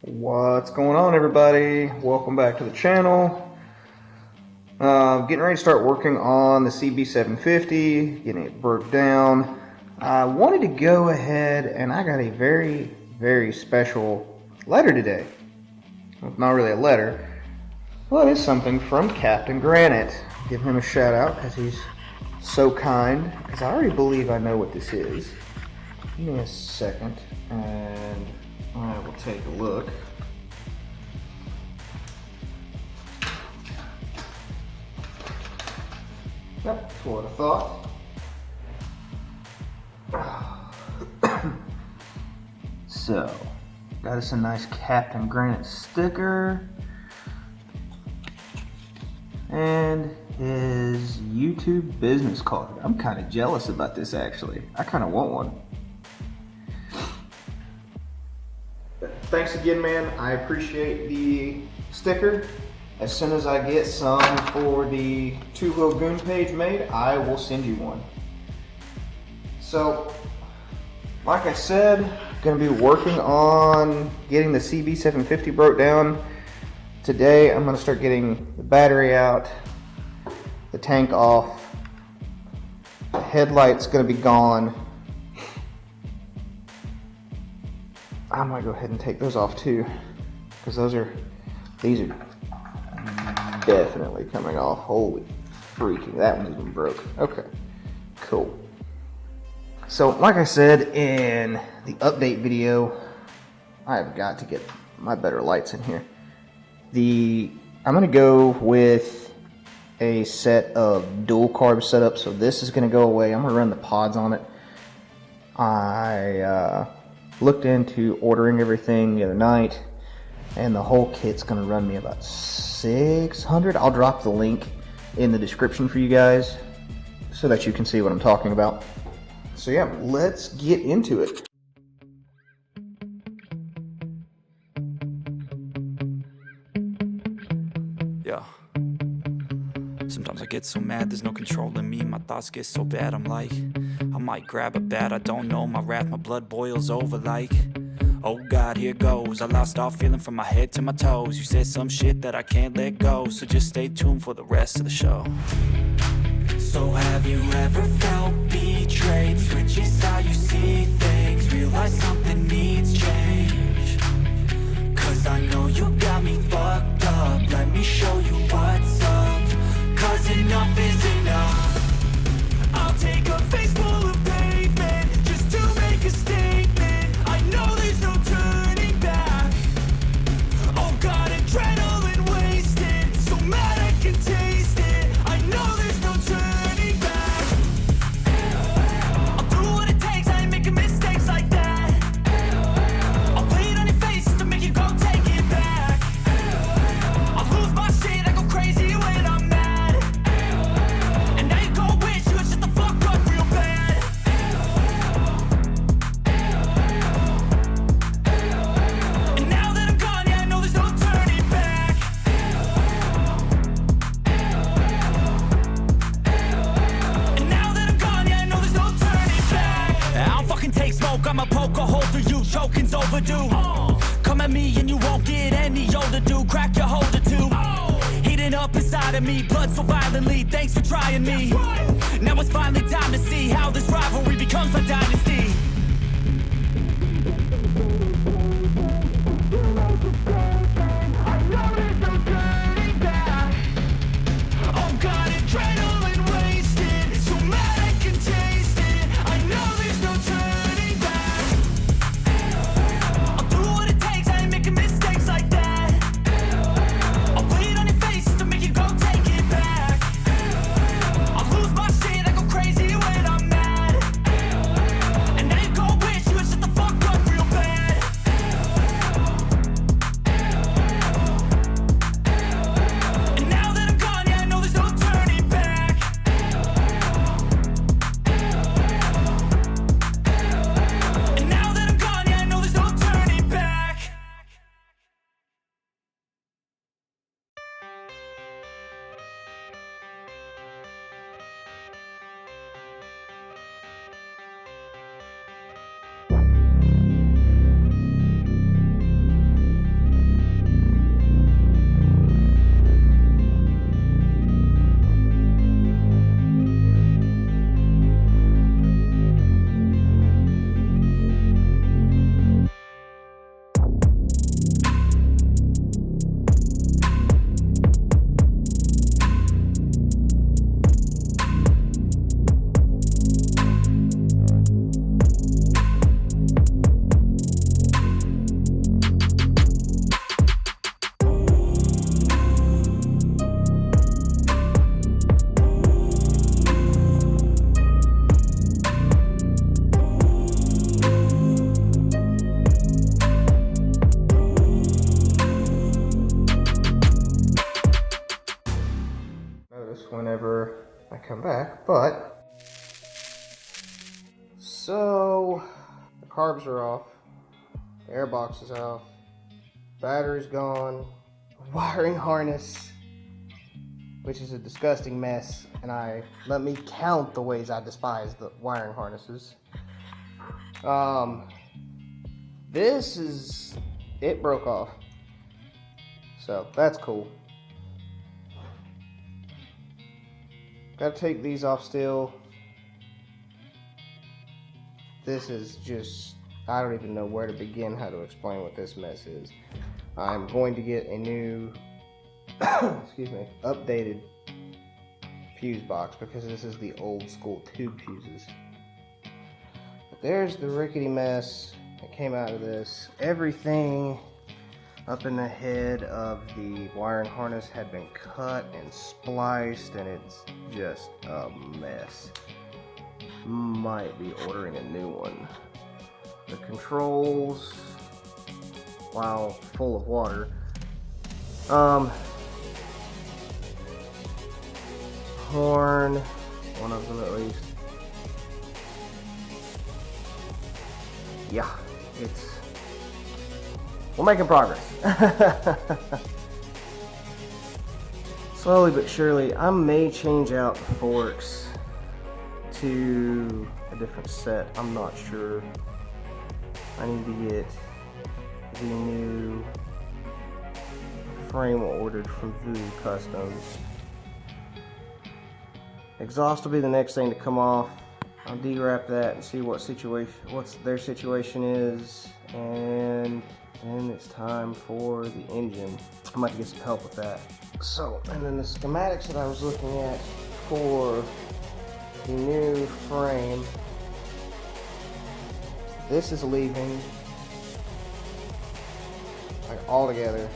What's going on, everybody? Welcome back to the channel. Getting ready to start working on the CB750, getting it broke down. I wanted to go ahead and I got a very, very special letter today. Well, not really a letter, well, it is something from Captain Granite. Give him a shout out because he's so kind, because I already believe I know what this is. Give me a second and I will take a look. Yep, that's what I thought. So, got us a nice Captain Granite sticker and his YouTube business card. I'm kind of jealous about this, actually. I kind of want one. Thanks again, man. I appreciate the sticker. As soon as I get some for the two-wheel goon page made, I will send you one. So, like I said, going to be working on getting the CB750 broke down. Today, I'm going to start getting the battery out, the tank off, the headlight's going to be gone. I might go ahead and take those off too, because these are definitely coming off. Holy freaking, that one's even broke. Okay, cool. So like I said in the update video, I've got to get my better lights in here. I'm going to go with a set of dual carb setups, so this is going to go away. I'm going to run the pods on it. I looked into ordering everything the other night, and the whole kit's going to run me about $600. I'll drop the link in the description for you guys so that you can see what I'm talking about. So yeah, let's get into it. Yeah. Sometimes I get so mad, there's no controlling me. My thoughts get so bad, I'm like, I might grab a bat, I don't know. My wrath, my blood boils over like, oh God, here goes. I lost all feeling from my head to my toes. You said some shit that I can't let go, so just stay tuned for the rest of the show. So have you ever felt betrayed? Switches how you see things, realize something needs change. Cause I know you got me fucked up, let me show you what's up. Cause enough is enough. I'll take a face full of pavement just to make a statement. I know there's no turning back. Oh God, adrenaline wasted, so mad I can taste it. I know there's no turning back. I'll do what it takes, I ain't making mistakes like that. I'll play it on your face to make you go take it back. I'll lose my shit, I go crazy when I'm mad. And now you go wish you would shut the fuck up real bad. And now that I'm gone, yeah, I know there's no turning back. And now that I'm gone, yeah, I know there's no turning back. I don't fucking take smoke, I'ma poke a hole through you, choking's overdue. Come at me and you won't get any older, dude. Crack your holder too. Heating up inside of me, blood so violently, thanks for trying me. Now it's finally time to see how this rivalry becomes a dynasty. Oh God, adrenaline wasted, so mad I can taste it. I know there's no turning back. I'll do what it takes, I ain't making mistakes like that. I'll play it on your face to make you go take it back. I'll lose my shit, I go crazy when I'm mad. So, the carbs are off, the airbox is off, battery's gone, wiring harness, which is a disgusting mess, and let me count the ways I despise the wiring harnesses. It broke off, so that's cool. Gotta take these off still. This is just, I don't even know where to begin how to explain what this mess is. I'm going to get a new, updated fuse box because this is the old school tube fuses. But there's the rickety mess that came out of this. Everything up in the head of the wiring harness had been cut and spliced, and it's just a mess. Might be ordering a new one. The controls, while full of water, horn, one of them at least. Yeah, we're making progress. Slowly but surely, I may change out the forks to a different set. I'm not sure. I need to get the new frame ordered from Voodoo Customs. Exhaust will be the next thing to come off. I'll de-wrap that and see what their situation is, and then it's time for the engine. I might have to get some help with that. So, and then the schematics that I was looking at for the new frame, this is leaving like all together.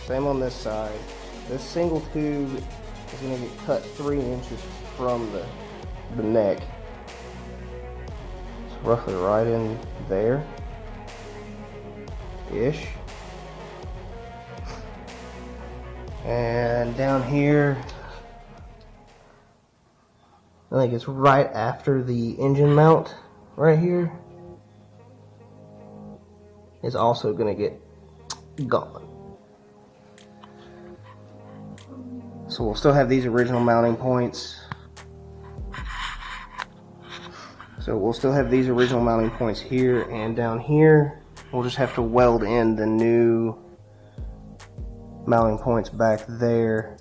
Same on this side. This single tube is going to get cut 3 inches from the neck. It's roughly right in there ish. And down here, I think it's right after the engine mount, right here, is also going to get gone. So we'll still have these original mounting points. Here and down here. We'll just have to weld in the new mounting points back there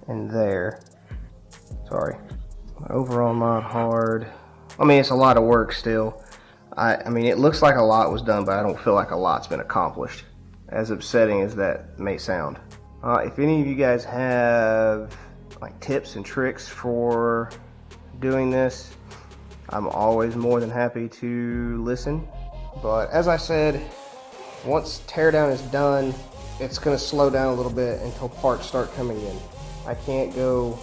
and there. Sorry. Overall not hard. I mean, it's a lot of work still. I mean, it looks like a lot was done, but I don't feel like a lot's been accomplished, as upsetting as that may sound. If any of you guys have like tips and tricks for doing this, I'm always more than happy to listen. But as I said, once teardown is done, it's going to slow down a little bit until parts start coming in. I can't go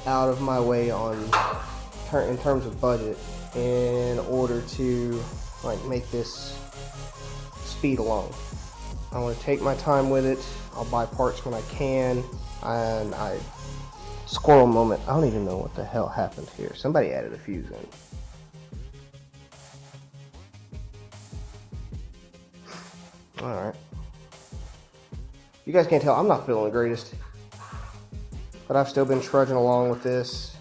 out of my way in terms of budget in order to like make this speed along. I want to take my time with it. I'll buy parts when I can, and squirrel moment. I don't even know what the hell happened here. Somebody added a fuse in. Alright. You guys can't tell, I'm not feeling the greatest, but I've still been trudging along with this.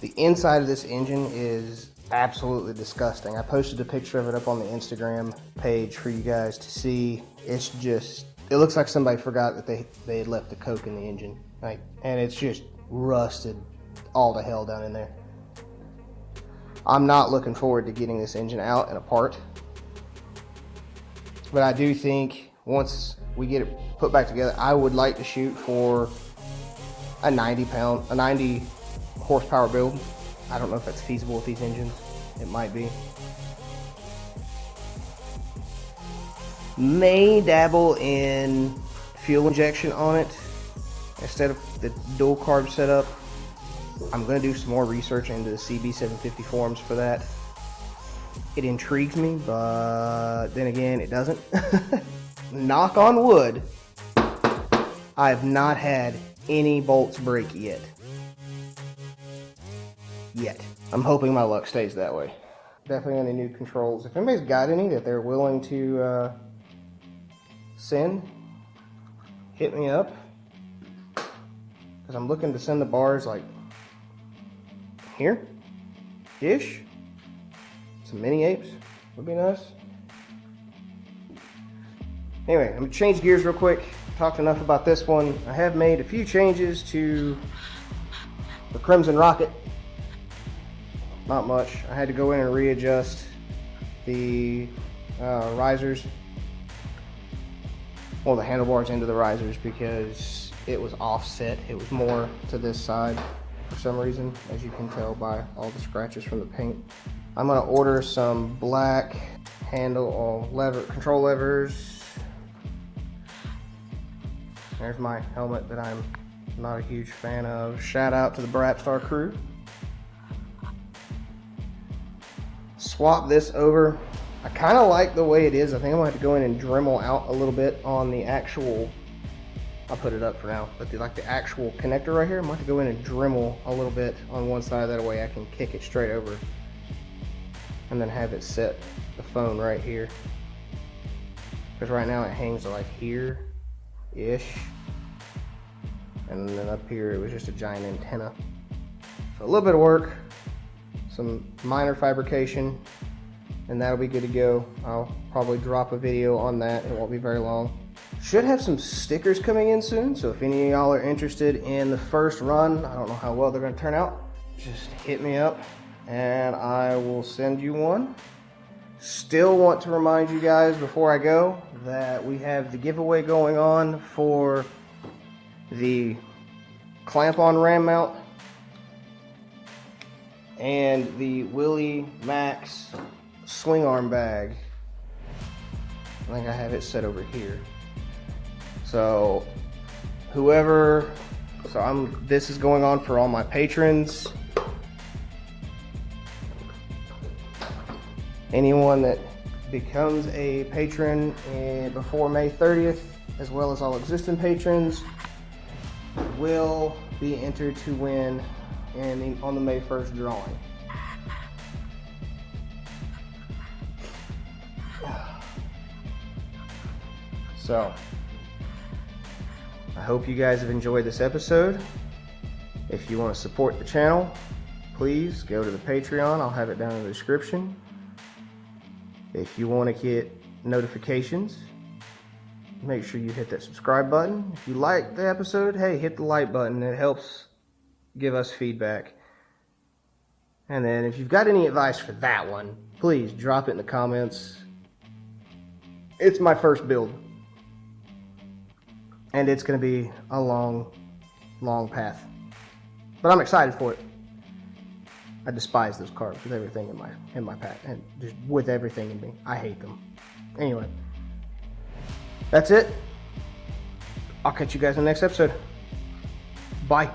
The inside of this engine is absolutely disgusting. I posted a picture of it up on the Instagram page for you guys to see. It's just, it looks like somebody forgot that they had left the coke in the engine, and it's just rusted all to hell down in there. I'm not looking forward to getting this engine out and apart, but I do think once we get it put back together, I would like to shoot for a 90 horsepower build. I don't know if that's feasible with these engines. It might be. May dabble in fuel injection on it instead of the dual carb setup. I'm going to do some more research into the CB750 forums for that. It intrigues me, but then again, it doesn't. Knock on wood, I have not had any bolts break yet. yet. I'm hoping my luck stays that way. Definitely any new controls. If anybody's got any that they're willing to send, hit me up. Because I'm looking to send the bars like here-ish. Some mini apes would be nice. Anyway, I'm going to change gears real quick. Talked enough about this one. I have made a few changes to the Crimson Rocket. Not much. I had to go in and readjust the risers. Well, the handlebars into the risers because it was offset. It was more to this side for some reason, as you can tell by all the scratches from the paint. I'm going to order some black control levers. There's my helmet that I'm not a huge fan of. Shout out to the Brapstar crew. Swap this over. I kind of like the way it is. I think I'm going to have to go in and Dremel out a little bit on the actual, I'll put it up for now, but the actual connector right here, I'm going to have to go in and Dremel a little bit on one side. That way I can kick it straight over and then have it set the phone right here. Because right now it hangs like here-ish. And then up here it was just a giant antenna. So a little bit of work, some minor fabrication, and that'll be good to go. I'll probably drop a video on that. It won't be very long. Should have some stickers coming in soon, so if any of y'all are interested in the first run, I don't know how well they're going to turn out, just hit me up and I will send you one. Still want to remind you guys before I go that we have the giveaway going on for the clamp-on ram mount and the Willie Max swing arm bag. I think I have it set over here. So this is going on for all my patrons. Anyone that becomes a patron before May 30th, as well as all existing patrons, will be entered to win on the May 1st drawing. So, I hope you guys have enjoyed this episode. If you want to support the channel, please go to the Patreon. I'll have it down in the description. If you want to get notifications, make sure you hit that subscribe button. If you like the episode, hey, hit the like button. It helps give us feedback. And then if you've got any advice for that one, please drop it in the comments. It's my first build. And it's going to be a long, long path. But I'm excited for it. I despise those carbs with everything in my pack, and just with everything in me. I hate them. Anyway, that's it. I'll catch you guys in the next episode. Bye.